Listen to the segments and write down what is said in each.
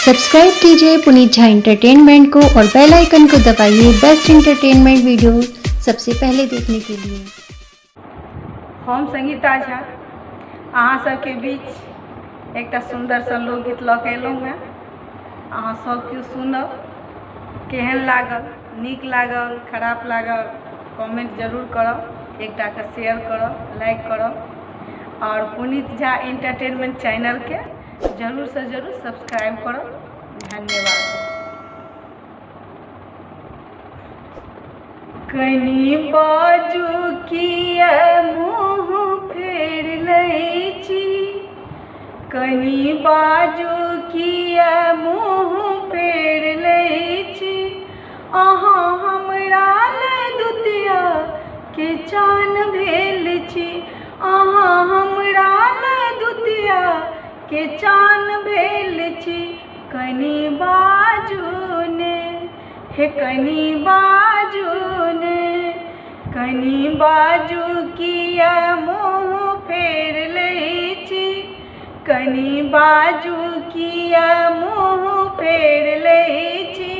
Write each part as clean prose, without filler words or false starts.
Subscribe कीजिए Puneet Jha entertainment को और बेल आइकन को दबाइए बेस्ट एंटरटेनमेंट वीडियो सबसे पहले देखने के लिए। हम संगीता झा अहाँ सबके बीच एक सुंदर सा लोकगीत लऽ के एलहुँ हैं। अहाँ सब केओ सुनब, केहन लागल, नीक लागल, खराब लागल, कमेंट जरूर करब, एकटा के शेयर करब, लाइक करब और पुनीत झा एंटरटेनमेंट चैनल के जरूर से जरूर सब्सक्राइब करब। धन्यवाद। कनी बाजू किया मुँह फेर लै छी, कनी बाजू किया मुँह फेर लै छी, अहाँ हमरा ले दुतिया के चान भेल छी, अहाँ हमरा ले दुतिया के चान भेल छी। कनी बाजू ने हे कनी बाजू ने, कनी बाजू किया मुँह फेर लै छी, कनी बाजू किया मुँह फेर लै छी,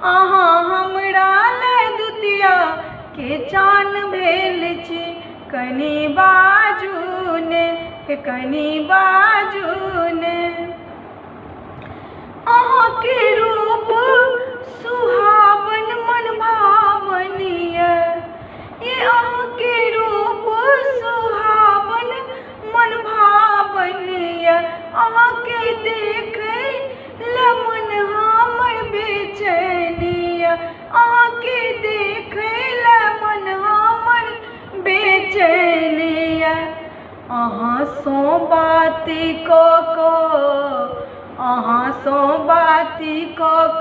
अहाँ हमरा ले दुतिया के चान भेल छी। कनी बाजू ने हे कनी बाजू ने, अहाँ के रूप सुहावन मन भावन ये अहाँ के रूप सुहावन मन भावन अहाँ के देखे मन हमर बेचैन, अहाँ के देखे मन हमर बेचैन, अहाँ सो बात अहाँ सो बात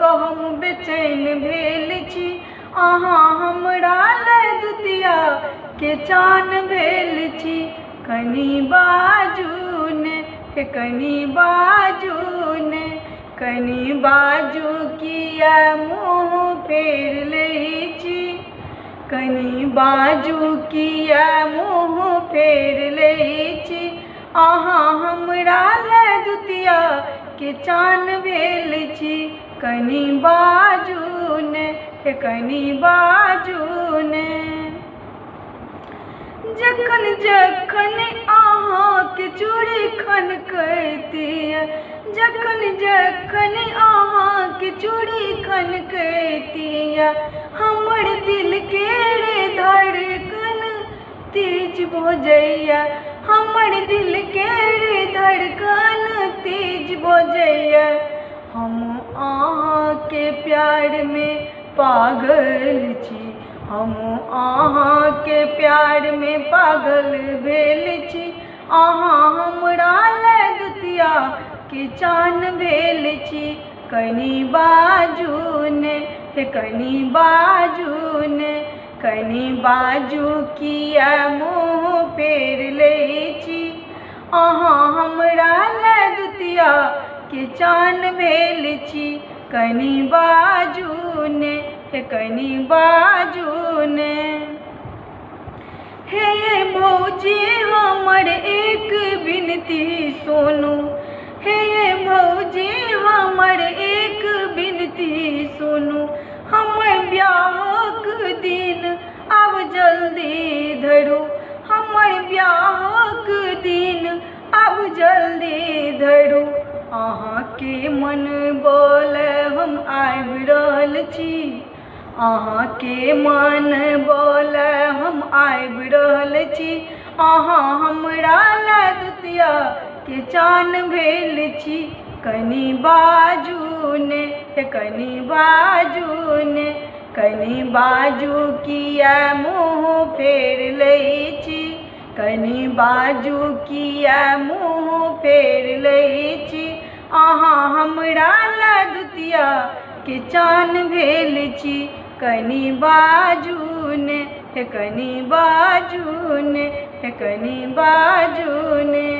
हम बेचैन भेल छी, अहाँ हमरा ले दुतिया के चान भेल छी। कनी बाजू ने हे कनी बाजू ने, कनी बाजू किया मुँह फेर लै छी, कनी बाजू किया मुँह फेर लै छी, अहाँ हमरा ले दुतिया के चान भेल छी। कनी बाजू ने हे कनी बाजू ने, जखन जखन अहाँ के चूड़ी खनकैती, जखन जखन अहाँ के चूड़ी खनकैती, हमर दिल के रे धड़कन तेज भऽ जाइया, हमर दिल के रे धड़कन तेज भऽ जाइया, हम अहाँ के प्यार में पागल छी, हम अहाँ के प्यार में पागल भेल छी, अहाँ हमरा ले दुतिया के चान भेल छी। कनी बाजू ने हे कनी बाजू ने, कनी बाजू किया मुँह फेर लै छी, अहाँ हमरा ले दुतिया के चान भेल छी। कनी बाजू ने हे कनी बाजू ने, हे भौजी हमर एक विनती सुनू, हे भौजी हमर एक विनती सुनू, हमर ब्याहक दिन आब जल्दी धरू, हमर ब्याहक दिन आब जल्दी धरू, अहाँ के मन बोले हम आबि रहल छी, अहाँ के मन बोले हम आबि रहल छी, अहाँ हमरा ले दुतिया के चान भेल छी। कनी बाजू ने हे कनी बाजू ने, कनी बाजू किया मुँह फेर लै छी, कनी बाजू किया मुँह फेर लै छी, अहाँ हमरा ले दुतिया के चान भेल छी। कनी बाजू ने हे कनी बाजू ने हे कनी बाजू ने।